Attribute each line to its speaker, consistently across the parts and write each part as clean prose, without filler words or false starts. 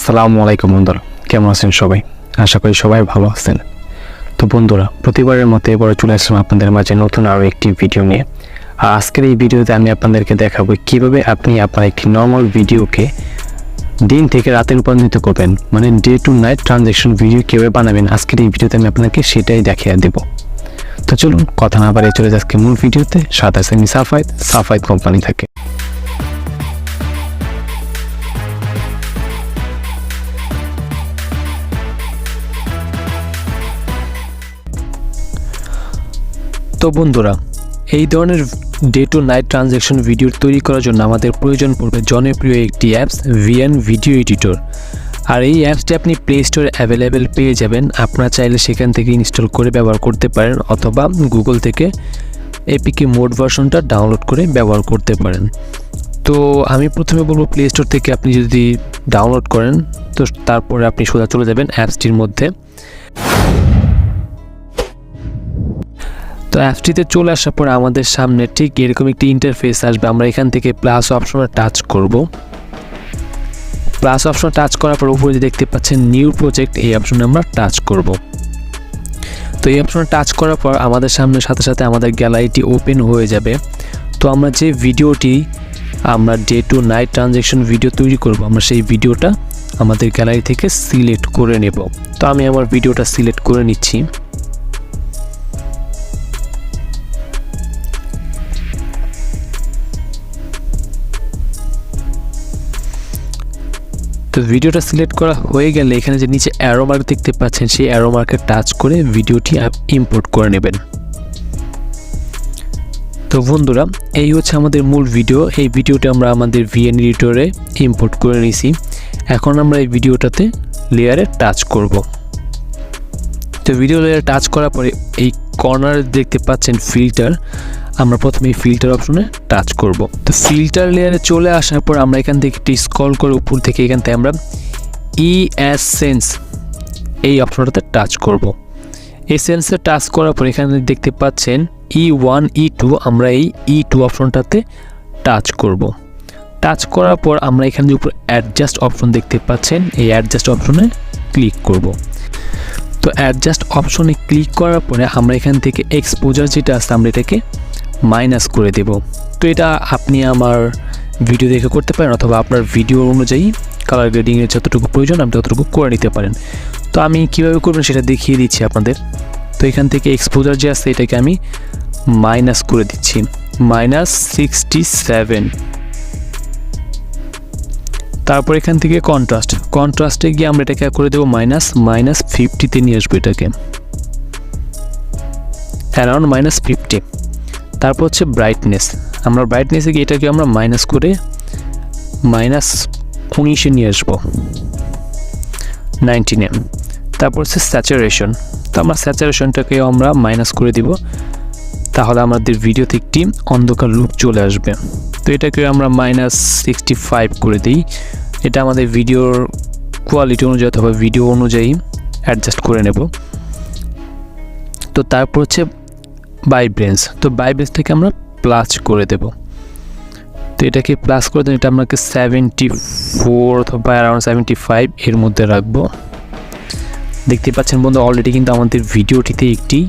Speaker 1: আসসালামু আলাইকুম বন্ধুরা, কেমন আছেন সবাই? আশা করি সবাই ভালো আছেন। তো বন্ধুরা, প্রতিবারের মতো এবারে চলে আসলাম আপনাদের মাঝে নতুন আরও একটি ভিডিও নিয়ে। আর আজকের এই ভিডিওতে আমি আপনাদেরকে দেখাবো কীভাবে আপনি আপনার একটি নর্মাল ভিডিওকে দিন থেকে রাতে রূপান্তরিত করবেন, মানে day to night transaction video কীভাবে বানাবেন। আজকের এই ভিডিওতে আমি আপনাকে সেটাই দেখিয়ে দেবো। তো চলুন কথা না বাড়িয়ে চলে যাচ্ছে মূল ভিডিওতে। সাথে আছে আমি সাফায়েত কোম্পানি থেকে। তো বন্ধুরা, এই ধরনের day to night transaction video তৈরি করার জন্য আমাদের প্রয়োজন পড়বে জনপ্রিয় একটি অ্যাপস ভিএন ভিডিও এডিটর। আর এই অ্যাপসটি আপনি প্লে স্টোরে অ্যাভেলেবেল পেয়ে যাবেন। আপনারা চাইলে সেখান থেকে ইনস্টল করে ব্যবহার করতে পারেন, অথবা গুগল থেকে এপিকে মোড ভার্সনটা ডাউনলোড করে ব্যবহার করতে পারেন। তো আমি প্রথমে বলবো, প্লে স্টোর থেকে আপনি যদি ডাউনলোড করেন তো তারপরে আপনি সোজা চলে যাবেন অ্যাপসটির মধ্যে। তো অ্যাপসটিতে চলে আসার পর আমাদের সামনে ঠিক এরকম একটি ইন্টারফেস আসবে। আমরা এখান থেকে প্লাস অপশনে টাচ করব। প্লাস অপশনে টাচ করার পর উপরে দেখতে পাচ্ছেন নিউ প্রজেক্ট, এই অপশনে আমরা টাচ করব। তো এই অপশনে টাচ করার পর আমাদের সামনে সাথে সাথে আমাদের গ্যালারিটি ওপেন হয়ে যাবে। তো আমরা যে ভিডিওটি আমরা day to night transaction video তৈরি করব, আমরা সেই ভিডিওটা আমাদের গ্যালারি থেকে সিলেক্ট করে নেব। তো আমি আমার ভিডিওটা সিলেক্ট করে নিচ্ছি। তো ভিডিওটা সিলেক্ট করা হয়ে গেলে এখানে যে নিচে অ্যারো মার্ক দেখতে পাচ্ছেন, সেই অ্যারো মার্কে টাচ করে ভিডিওটি ইম্পোর্ট করে নেবেন। তো বন্ধুরা, এই হচ্ছে আমাদের মূল ভিডিও। এই ভিডিওটা আমরা আমাদের ভিএন এডিটরে ইম্পোর্ট করে নিয়েছি। এখন আমরা এই ভিডিওটাতে লেয়ারে টাচ করব। তো ভিডিও লেয়ারে টাচ করার পরে এই কর্নারে দেখতে পাচ্ছেন ফিল্টার, আমরা প্রথমে এই ফিল্টার অপশনে টাচ করব। তো ফিল্টার লেয়ারে চলে আসার পর আমরা এখান থেকে একটু স্ক্রল করে উপর থেকে এখান থেকে আমরা এসেন্স এই অপশনটাতে টাচ করব। এসেন্সে টাচ করার পর এখানে দেখতে পাচ্ছেন E1 E2, আমরা এই E2 অপশনটাতে টাচ করব। টাচ করার পর আমরা এখানে উপর অ্যাডজাস্ট অপশন দেখতে পাচ্ছেন, এই অ্যাডজাস্ট অপশনে ক্লিক করব। তো অ্যাডজাস্ট অপশনে ক্লিক করার পরে আমরা এখান থেকে এক্সপোজার যেটা আছে আমরা এটাকে মাইনাস করে দেব। তো এটা আপনি আমার ভিডিও দেখে করতে পারেন, অথবা আপনার ভিডিও অনুযায়ী কালার গ্রেডিংয়ের যতটুকু প্রয়োজন আপনি ততটুকু করে নিতে পারেন। তো আমি কীভাবে করবেন সেটা দেখিয়ে দিচ্ছি আপনাদের। তো এখান থেকে এক্সপোজার যে আছে এটাকে আমি মাইনাস করে দিচ্ছি, -67। তারপর এখান থেকে কন্ট্রাস্টে গিয়ে আমরা এটাকে করে দেবো -50-তে নিয়ে আসবো এটাকে, অ্যারাউন্ড -50। তারপর হচ্ছে ব্রাইটনেস, আমরা ব্রাইটনেসে গিয়ে এটাকে আমরা মাইনাস করে -19-এ নিয়ে আসবো, 19-এ। তারপর হচ্ছে স্যাচুরেশন, তো আমরা স্যাচুরেশনটাকে আমরা মাইনাস করে দিব, তাহলে আমাদের ভিডিওতে একটি অন্ধকার লুক চলে আসবে। তো এটাকে আমরা -65 করে দিই। এটা আমাদের ভিডিওর কোয়ালিটি অনুযায়ী অথবা ভিডিও অনুযায়ী অ্যাডজাস্ট করে নেব। তো তারপর হচ্ছে ভাইব্রেন্স, তো ভাইব্রেন্স থেকে আমরা প্লাস করে দেব। তো এটাকে প্লাস করে দেন, এটা আপনাকে 74 অথবা অ্যারাউন্ড 75 এর মধ্যে রাখবো। দেখতে পাচ্ছেন বন্ধু, অলরেডি কিন্তু আমাদের ভিডিওটিতে একটি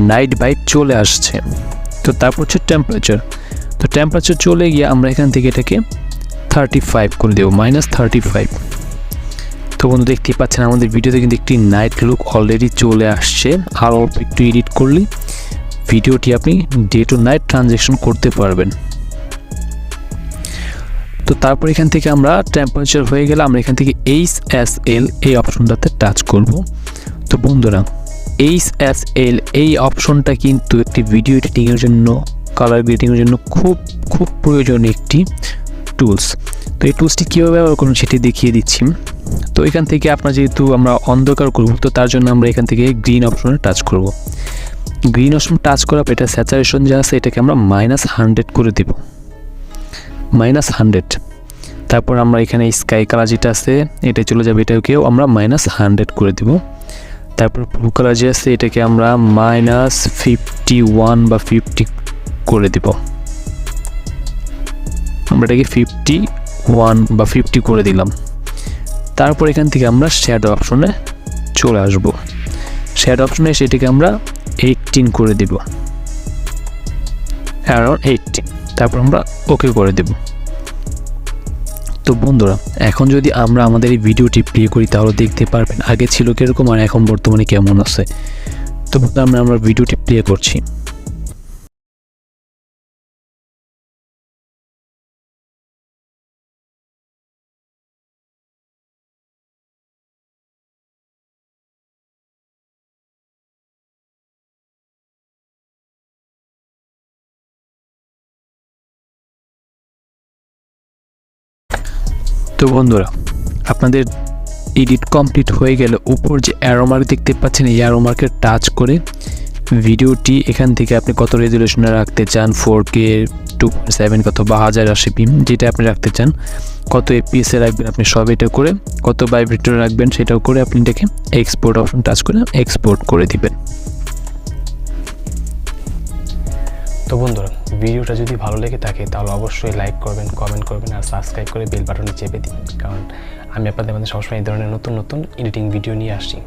Speaker 1: নাইট ভাইব চলে আসছে। তো তারপর হচ্ছে টেম্পারেচার, তো টেম্পারেচার চলে গিয়ে আমরা এখান থেকে এটাকে 35 করে দেবো, -35। তো বন্ধু, দেখতেই পাচ্ছেন আমাদের ভিডিওতে কিন্তু একটি নাইট লুক অলরেডি চলে আসছে। আর অল্প একটু এডিট করলে ভিডিওটি আপনি ডে টু নাইট ট্রানজ্যাকশন করতে পারবেন। তো তারপর এখান থেকে আমরা টেম্পারেচার হয়ে গেলে আমরা এখান থেকে HSL এই অপশনটাতে টাচ করব। তো বন্ধুরা, HSL এই অপশনটা কিন্তু একটি ভিডিও এডিটিংয়ের জন্য, কালার গ্রেডিংয়ের জন্য খুব প্রয়োজনীয় একটি টুলস। তো এই টুলসটি কীভাবে ব্যবহার করুন সেটি দেখিয়ে দিচ্ছি। তো এখান থেকে আপনার যেহেতু আমরা অন্ধকার করব, তো তার জন্য আমরা এখান থেকে গ্রিন অপশনে টাচ করব। গ্রিন অপশন টাচ করার পর এটা স্যাচুরেশন যা আছে এটাকে আমরা -100 করে দেব, -100। তারপর আমরা এখানে স্কাই কালার যেটা আছে এটা চলে যাবে, এটাকেও আমরা -100 করে দেব। তারপর ব্লু কালার যে আছে এটাকে আমরা -51 বা 50 করে দেব। আমরা এটাকে 51 বা 50 করে দিলাম। তারপর এখান থেকে আমরা শ্যাডো অপশনে চলে আসব। শ্যাডো অপশনে এসে এটাকে আমরা 18 করে দেব, অ্যারাউন্ড 18। তারপর আমরা ওকে করে দেব। তো বন্ধুরা, এখন যদি আমরা আমাদের এই ভিডিওটি প্লে করি তাহলে দেখতে পারবেন আগে ছিল কীরকম আর এখন বর্তমানে কেমন আছে। তো আমরা ভিডিওটি প্লে করছি। তো বন্ধুরা, আপনাদের এডিট কমপ্লিট হয়ে গেলে উপর যে অ্যারো মার্ক দেখতে পাচ্ছেন, এই অ্যারো মার্কে টাচ করে ভিডিওটি এখান থেকে আপনি কত রেজুলেশনে রাখতে চান, 4K, 2.7 অথবা 1080p, যেটা আপনি রাখতে চান, কত FPS রাখবেন আপনি সব এটা করে, কত ভাইব্রেটর রাখবেন সেটাও করে আপনি এটাকে এক্সপোর্ট অপশন টাচ করে এক্সপোর্ট করে দিবেন। তো বন্ধুরা, ভিডিওটা যদি ভালো লেগে থাকে তাহলে অবশ্যই লাইক করবেন, কমেন্ট করবেন আর সাবস্ক্রাইব করে বেল বাটনে চেপে দিবেন, কারণ আমি আপনাদের মধ্যে সবসময় এই ধরনের নতুন নতুন এডিটিং ভিডিও নিয়ে আসছি।